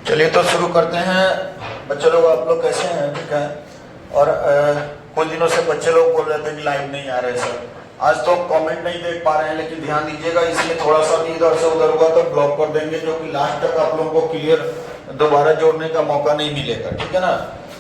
चलिए तो शुरू करते हैं। बच्चे लोग आप लोग कैसे हैं? ठीक है। और कुछ दिनों से बच्चे लोग बोल रहे थे कि लाइव नहीं आ रहे सर। आज तो कमेंट नहीं देख पा रहे हैं, लेकिन ध्यान दीजिएगा, इसमें थोड़ा सा भी इधर से उधर हुआ तो ब्लॉक कर देंगे, जो कि लास्ट तक आप लोगों को क्लियर दोबारा जोड़ने का मौका नहीं मिलेगा। ठीक है ना?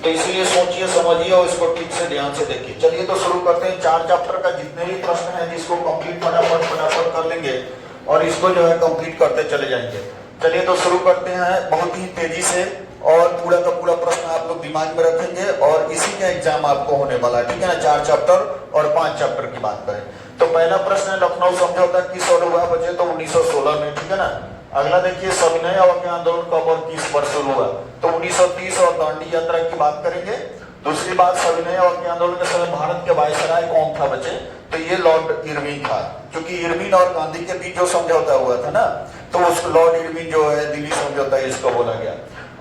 तो इसीलिए सोचिए, समझिए और इसको ठीक से ध्यान से देखिए। चलिए तो शुरू करते हैं। 4 चैप्टर का जितने भी प्रश्न है जिसको कंप्लीट फटाफट कर लेंगे और इसको जो है कंप्लीट करते चले जाएंगे। चलिए तो शुरू करते हैं बहुत ही तेजी से, और पूरा का पूरा प्रश्न आप लोग दिमाग में रखेंगे और इसी का एग्जाम आपको होने वाला है। ठीक है ना? 4 चैप्टर और 5 चैप्टर की बात करें तो पहला प्रश्न है, लखनऊ समझौता किस वर्ष हुआ बचे? तो 1916 में। ठीक है ना? अगला देखिए, सविनय अवज्ञा आंदोलन कब और किस वर्ष शुरू हुआ? तो 1930 और दांडी यात्रा की बात करेंगे। दूसरी बात, सविनय अवज्ञा आंदोलन के समय भारत के वायसराय कौन था बचे? तो ये लॉर्ड इरविन था, क्योंकि इरविन और गांधी के बीच जो समझौता हुआ था ना, तो उसको लॉर्ड इरविन जो है दिल्ली समझौता इसको बोला गया।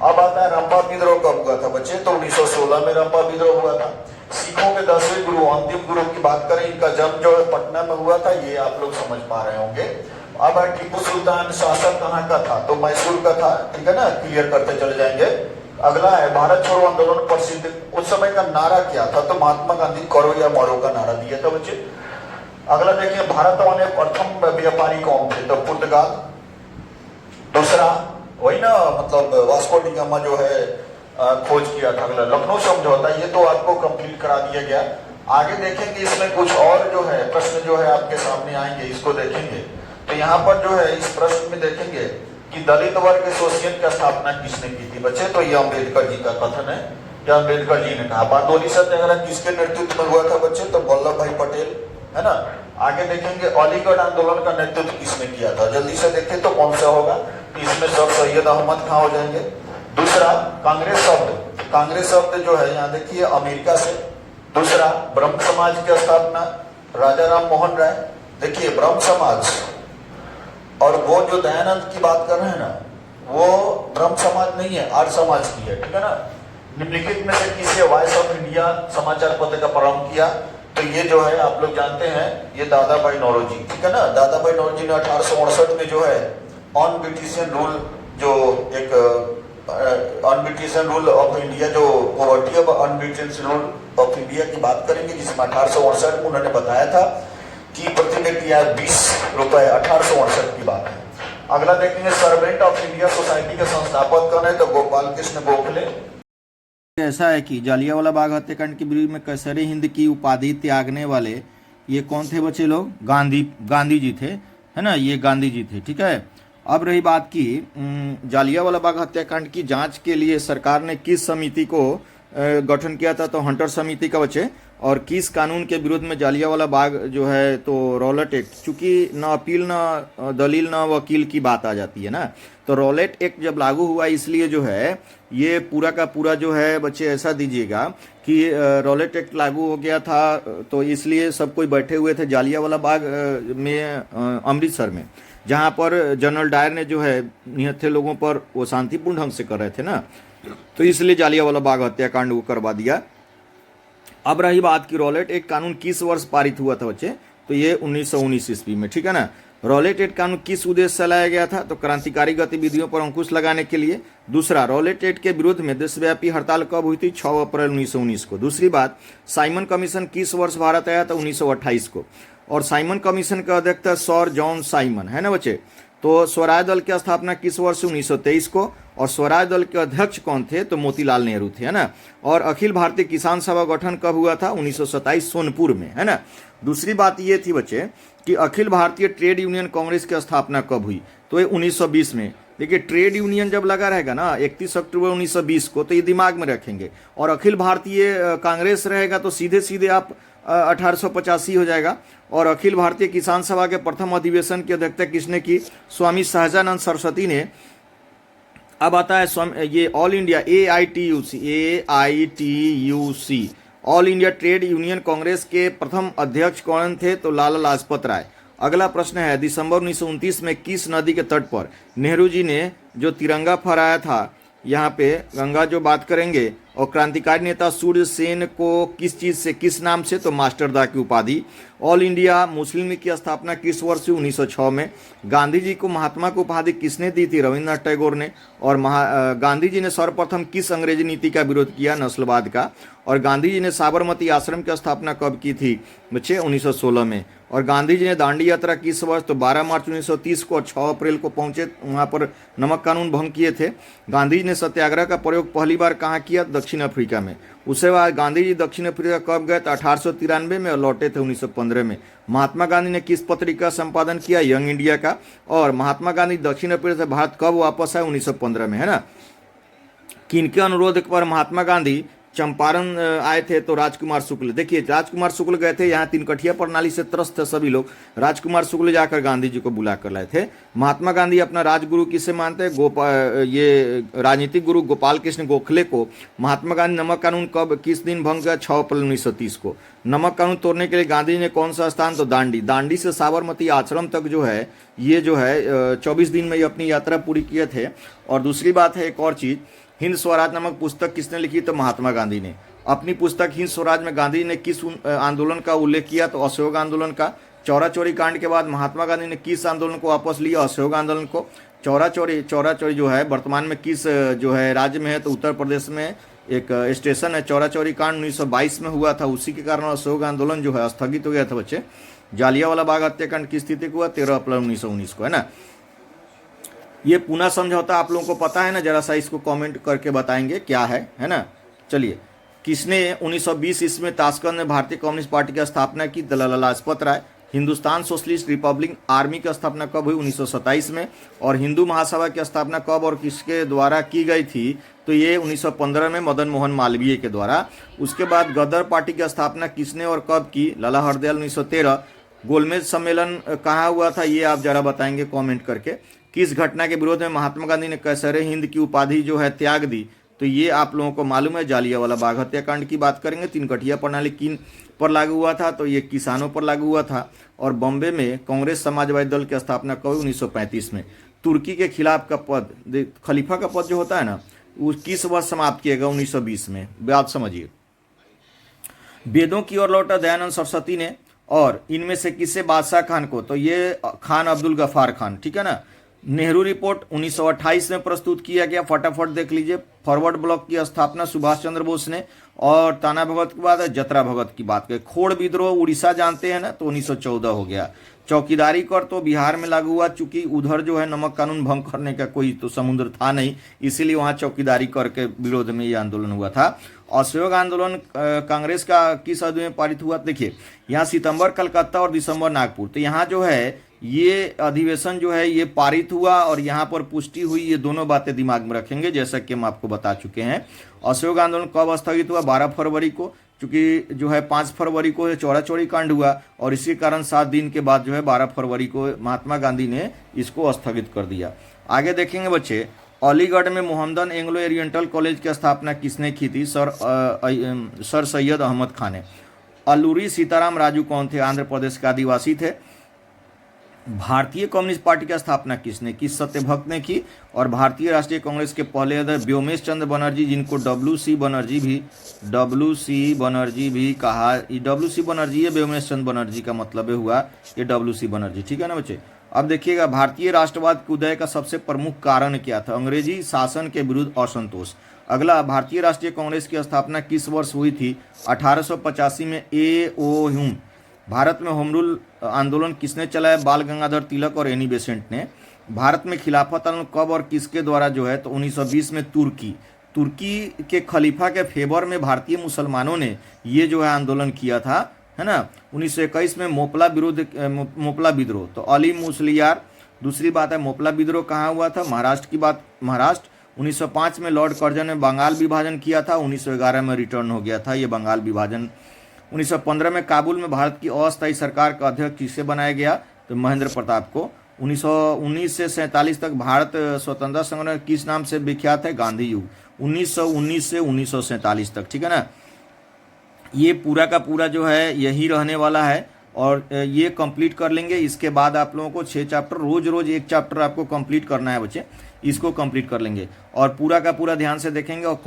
अब आता है रंपा विद्रोह कब हुआ था बच्चे? तो 1916 में रंपा विद्रोह हुआ था। सिखों के 10वें गुरु, अंतिम गुरु की बात करें, इनका जन्म जो है पटना में हुआ था, ये आप लोग समझ पा रहे होंगे। अब टीपू सुल्तान शासक कहाँ का था? तो मैसूर का था। ठीक है ना? क्लियर करते चले जाएंगे। अगला है, भारत छोड़ो आंदोलन प्रसिद्ध उस समय का नारा क्या था? तो महात्मा गांधी करो या मरो का नारा दिया था बच्चे। अगला देखिए, भारत वाले प्रथम व्यापारी कौन थे? तो पुर्तगाल। दूसरा वही ना, मतलब वास्को डी गामा जो है खोज किया था। अगला लखनऊ समझौता, ये तो आपको कंप्लीट करा दिया गया। आगे देखेंगे इसमें कुछ और जो है प्रश्न जो है आपके सामने आएंगे, इसको देखेंगे। तो यहाँ पर जो है इस प्रश्न में देखेंगे कि दलित वर्ग एसोसिएशन की स्थापना किसने की थी बच्चे? तो ये अम्बेडकर जी का कथन है, या अम्बेडकर जी ने कहा। बारडोली सत्याग्रह किसके नेतृत्व में हुआ था बच्चे? तो वल्लभ भाई पटेल, है ना? आगे देखेंगे, अलीगढ़ आंदोलन का नेतृत्व किसने किया था? जल्दी से देखें तो कौन सा होगा? इसमें सब सैयद अहमद खां हो जाएंगे। दूसरा, कांग्रेस शब्द जो है यहाँ देखिए अमेरिका से। दूसरा, ब्रह्म समाज की स्थापना राजा राम मोहन राय। देखिए ब्रह्म समाज, और वो जो दयानंद की बात कर रहे हैं ना, वो ब्रह्म समाज नहीं है, आर्य समाज की है। ठीक है ना? निम्नलिखित में से किसी वॉइस ऑफ इंडिया समाचार पत्र का प्रारंभ किया? तो ये जो है आप लोग जानते हैं, ये दादा भाई नौरोजी। ठीक है ना? दादा भाई नौरोजी ने 1868 में जो है ऑन ब्रिटिशियन रूल, जो एक अनब्रिटिशियन रूल ऑफ इंडिया, जो poverty of un-British rule of India की बात करेंगे, जिसमें 1868 में उन्होंने बताया था कि प्रति व्यक्ति आय 20 रुपए, 1868 की बात है। अगला देखेंगे, सर्वेंट ऑफ इंडिया सोसाइटी के संस्थापक कौन है? तो गोपाल कृष्ण गोखले। ऐसा है कि जालियांवाला बाग हत्याकांड के विरुद्ध में कैसरे हिंद की उपाधि त्यागने वाले ये कौन थे बच्चे लोग? गांधी जी थे, है ना? ये गांधी जी थे। ठीक है। अब रही बात की जालियांवाला बाग हत्याकांड की जांच के लिए सरकार ने किस समिति को गठन किया था? तो हंटर समिति का बच्चे। और किस कानून के विरुद्ध में जालियांवाला बाग जो है? तो रॉलेट एक्ट। चूंकि न अपील न दलील न वकील की बात आ जाती है ना, तो रॉलेट एक्ट जब लागू हुआ, इसलिए जो है ये पूरा का पूरा जो है बच्चे ऐसा दीजिएगा कि रॉलेट एक्ट लागू हो गया था, तो इसलिए सब कोई बैठे हुए थे जालियांवाला बाग में, अमृतसर में, जहां पर जनरल डायर ने जो है निहत्थे लोगों पर वो शांतिपूर्ण ढंग से कर रहे थे ना, तो इसलिए जालियांवाला बाग हत्याकांड को करवा दिया। अब रही बात की रॉलेट एक्ट कानून किस वर्ष पारित हुआ था बच्चे? तो ये 1919 ईस्वी में। ठीक है ना? रॉलेट एक्ट कानून किस उद्देश्य से लाया गया था? तो क्रांतिकारी गतिविधियों पर अंकुश लगाने के लिए। दूसरा, रॉलेट एक्ट के विरुद्ध में देशव्यापी हड़ताल कब हुई थी? 6 अप्रैल 1919 को। दूसरी बात, साइमन कमीशन किस वर्ष भारत आया था? 1928 को। और साइमन कमीशन का अध्यक्ष था सर जॉन साइमन, है ना बच्चे? तो स्वराज दल की स्थापना किस वर्ष? 1923 को। और स्वराज दल के अध्यक्ष कौन थे? तो मोतीलाल नेहरू थे, है ना? और अखिल भारतीय किसान सभा गठन कब हुआ था? 1927 सोनपुर में, है ना? दूसरी बात ये थी बच्चे कि अखिल भारतीय ट्रेड यूनियन कांग्रेस की स्थापना कब हुई? तो ये 1920 में। देखिए ट्रेड यूनियन जब लगा रहेगा ना 31 अक्टूबर 1920 को, तो ये दिमाग में रखेंगे। और अखिल भारतीय कांग्रेस रहेगा तो सीधे सीधे आप 1885 हो जाएगा। और अखिल भारतीय किसान सभा के प्रथम अधिवेशन की अध्यक्षता किसने की? स्वामी सहजानंद सरस्वती ने। अब आता है ये all India AITUC all India trade union Congress के प्रथम अध्यक्ष कौन थे? तो लाला लाजपत राय। अगला प्रश्न है, दिसंबर 1929 में किस नदी के तट पर नेहरू जी ने जो तिरंगा फहराया था? यहाँ पे गंगा जो बात करेंगे और क्रांतिकारी नेता सूर्य सेन को किस चीज़ से, किस नाम से, तो मास्टरदा की उपाधि। ऑल इंडिया मुस्लिम लीग की स्थापना किस वर्ष हुई? 1906 में। गांधी जी को महात्मा की उपाधि किसने दी थी? रविन्द्रनाथ टैगोर ने। और गांधी जी ने सर्वप्रथम किस अंग्रेजी नीति का विरोध किया? नस्लवाद का। और गांधी जी ने साबरमती आश्रम की स्थापना कब की थी बच्चे? 1916 में। और गांधी जी ने दांडी यात्रा किस वर्ष? तो 12 मार्च 1930 को, और 6 अप्रैल को पहुंचे, वहां पर नमक कानून भंग किए थे। गांधी जी ने सत्याग्रह का प्रयोग पहली बार कहाँ किया? दक्षिण अफ्रीका में। उसके बाद गांधी जी दक्षिण अफ्रीका कब गए? तो 1893 में, और लौटे थे 1915 में। महात्मा गांधी ने किस पत्रिका का संपादन किया? यंग इंडिया का। और महात्मा गांधी दक्षिण अफ्रीका से भारत कब वापस आए? 1915 में, है ना। किनके अनुरोध पर महात्मा गांधी चंपारण आए थे? तो राजकुमार शुक्ल। देखिए, राजकुमार शुक्ल गए थे, यहाँ तीनकठिया प्रणाली से त्रस्त थे सभी लोग। राजकुमार शुक्ल जाकर गांधी जी को बुला कर लाए थे। महात्मा गांधी अपना राजगुरु किसे मानते हैं? ये राजनीतिक गुरु गोपाल कृष्ण गोखले को। महात्मा गांधी नमक कानून कब, किस दिन भंग किया? 6 अप्रैल 1930 को। नमक कानून तोड़ने के लिए गांधी जी ने कौन सा स्थान? तो दांडी। दांडी से साबरमती आश्रम तक जो है, ये जो है 24 दिन में ये अपनी यात्रा पूरी किए थे। और दूसरी बात है, एक और चीज़, हिंद स्वराज नामक पुस्तक किसने लिखी? तो महात्मा गांधी ने। अपनी पुस्तक हिंद स्वराज में गांधी ने किस आंदोलन का उल्लेख किया? तो असहयोग आंदोलन का। चौरा चौरी कांड के बाद महात्मा गांधी ने किस आंदोलन को वापस लिया? असहयोग आंदोलन को। चौरा चौरी जो है वर्तमान में किस जो है राज्य में है? तो उत्तर प्रदेश में एक स्टेशन है। चौरा चौरी कांड 1922 में हुआ था, उसी के कारण असहयोग आंदोलन जो है स्थगित हो गया था बच्चे। जालियांवाला बाग हत्याकांड की स्थिति को हुआ 13 अप्रैल 1919 को, है ना। ये पुनः समझौता आप लोगों को पता है ना? जरा सा इसको कमेंट करके बताएंगे क्या है ना। चलिए, किसने 1920 ईस्वी में ताशकंद में भारतीय कम्युनिस्ट पार्टी की स्थापना की? Lala Lajpat Rai. Hindustan socialist Republic army की स्थापना कब हुई? 1927 में। और हिंदू महासभा की स्थापना कब और किसके द्वारा की गई थी? तो ये 1915 में मदन मोहन मालवीय के द्वारा। उसके बाद गदर पार्टी की स्थापना किसने और कब की? लाला हरदयाल 1913। गोलमेज सम्मेलन कहाँ हुआ था? ये आप जरा बताएंगे कमेंट करके। किस घटना के विरोध में महात्मा गांधी ने कैसरे हिंद की उपाधि जो है त्याग दी? तो ये आप लोगों को मालूम है, जालियांवाला बाग हत्याकांड की बात करेंगे। तीनकठिया प्रणाली किन पर लागू हुआ था? तो ये किसानों पर लागू हुआ था। और बॉम्बे में कांग्रेस समाजवादी दल की स्थापना कब? 1935 में। तुर्की के खिलाफ का पद, खलीफा का पद जो होता है ना, वो किस वर्ष समाप्त किया गया? 1920 में। बात समझिए। वेदों की ओर लौटा दयानंद सरस्वती ने, और इनमें से किसे? बादशाह खान को। तो ये खान अब्दुल गफ्फार खान, ठीक है ना। नेहरू रिपोर्ट 1928 में प्रस्तुत किया गया, फटाफट देख लीजिए। फॉरवर्ड ब्लॉक की स्थापना सुभाष चंद्र बोस ने। और ताना भगत के बाद जतरा भगत की बात करें। खोड़ विद्रोह उड़ीसा जानते हैं ना, तो 1914 हो गया। चौकीदारी कर तो बिहार में लागू हुआ, चूंकि उधर जो है नमक कानून भंग करने का कोई तो समुद्र था नहीं, इसीलिए वहां चौकीदारी कर के विरोध में ये आंदोलन हुआ था। असहयोग आंदोलन कांग्रेस का किस अवधि में पारित हुआ? देखिए, यहाँ सितंबर कलकत्ता और दिसंबर नागपुर। तो यहाँ जो है ये अधिवेशन जो है ये पारित हुआ और यहाँ पर पुष्टि हुई। ये दोनों बातें दिमाग में रखेंगे, जैसा कि हम आपको बता चुके हैं। असहयोग आंदोलन कब स्थगित हुआ? 12 फरवरी को, क्योंकि जो है 5 फरवरी को चौरा चौरी कांड हुआ, और इसी कारण 7 दिन के बाद जो है 12 फरवरी को महात्मा गांधी ने इसको स्थगित कर दिया। आगे देखेंगे बच्चे, अलीगढ़ में मोहम्मदन एंग्लो ओरिएंटल कॉलेज की स्थापना किसने की थी? सर सैयद अहमद खान ने। अल्लूरी सीताराम राजू कौन थे? आंध्र प्रदेश के आदिवासी थे। भारतीय कम्युनिस्ट पार्टी की स्थापना किसने की? सत्यभक्त ने की। और भारतीय राष्ट्रीय कांग्रेस के पहले अध्यक्ष व्योमेश चंद्र बनर्जी, जिनको WC बनर्जी भी कहा। WC बनर्जी, ये व्योमेश चंद्र बनर्जी का मतलब हुआ ये WC बनर्जी, ठीक है ना बच्चे। अब देखिएगा, भारतीय राष्ट्रवाद के उदय का सबसे प्रमुख कारण क्या था? अंग्रेजी शासन के विरुद्ध असंतोष। अगला, भारतीय राष्ट्रीय कांग्रेस की स्थापना किस वर्ष हुई थी? 1885 में। A.O. ह्यूम। भारत में होम रूल आंदोलन किसने चलाया? बाल गंगाधर तिलक और एनी बेसेंट ने। भारत में खिलाफत आंदोलन कब और किसके द्वारा जो है? तो 1920 में तुर्की के खलीफा के फेवर में भारतीय मुसलमानों ने ये जो है आंदोलन किया था, है ना। 1921 में मोपला विद्रोह, तो अली मुसलियार। दूसरी बात है, मोपला विद्रोह कहाँ हुआ था? महाराष्ट्र की बात, महाराष्ट्र। 1905 में लॉर्ड कर्जन ने बंगाल विभाजन किया था। 1911 में रिटर्न हो गया था ये बंगाल विभाजन। 1915 में काबुल में भारत की अस्थायी सरकार का अध्यक्ष किसे बनाया गया? तो महेंद्र प्रताप को। 1919 से 47 तक भारत स्वतंत्रता संग्राम किस नाम से विख्यात है? गांधी युग। 1919 से 1947 तक, ठीक है ना। ये पूरा का पूरा जो है यही रहने वाला है, और ये कंप्लीट कर लेंगे। इसके बाद आप लोगों को 6 चैप्टर, रोज एक चैप्टर आपको कंप्लीट करना है बच्चे। इसको कंप्लीट कर लेंगे और पूरा का पूरा ध्यान से देखेंगे और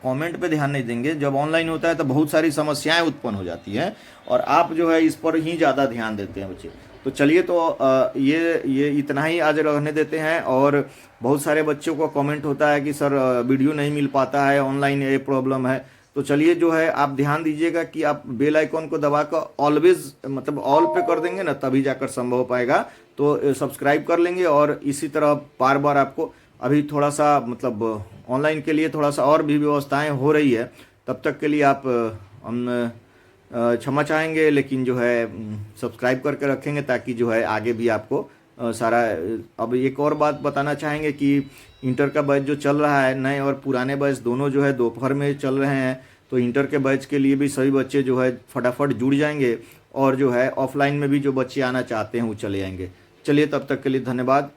कमेंट पे ध्यान नहीं देंगे। जब ऑनलाइन होता है तो बहुत सारी समस्याएं उत्पन्न हो जाती हैं और आप जो है इस पर ही ज़्यादा ध्यान देते हैं बच्चे। तो चलिए, तो ये इतना ही आज रहने देते हैं। और बहुत सारे बच्चों को कमेंट होता है कि सर वीडियो नहीं मिल पाता है, ऑनलाइन ये प्रॉब्लम है। तो चलिए, जो है आप ध्यान दीजिएगा कि आप बेल आइकॉन को दबाकर ऑलवेज मतलब ऑल पे कर देंगे ना, तभी जाकर संभव हो पाएगा। तो सब्सक्राइब कर लेंगे और इसी तरह बार बार आपको अभी थोड़ा सा मतलब ऑनलाइन के लिए थोड़ा सा और भी व्यवस्थाएं हो रही है, तब तक के लिए आप हम क्षमा चाहेंगे, लेकिन जो है सब्सक्राइब करके रखेंगे ताकि जो है आगे भी आपको सारा। अब एक और बात बताना चाहेंगे कि इंटर का बैच जो चल रहा है, नए और पुराने बैच दोनों जो है दोपहर में चल रहे हैं। तो इंटर के बैच के लिए भी सभी बच्चे जो है फटाफट जुड़ जाएंगे और जो है ऑफलाइन में भी जो बच्चे आना चाहते हैं वो चले आएंगे। चलिए, तब तक के लिए धन्यवाद।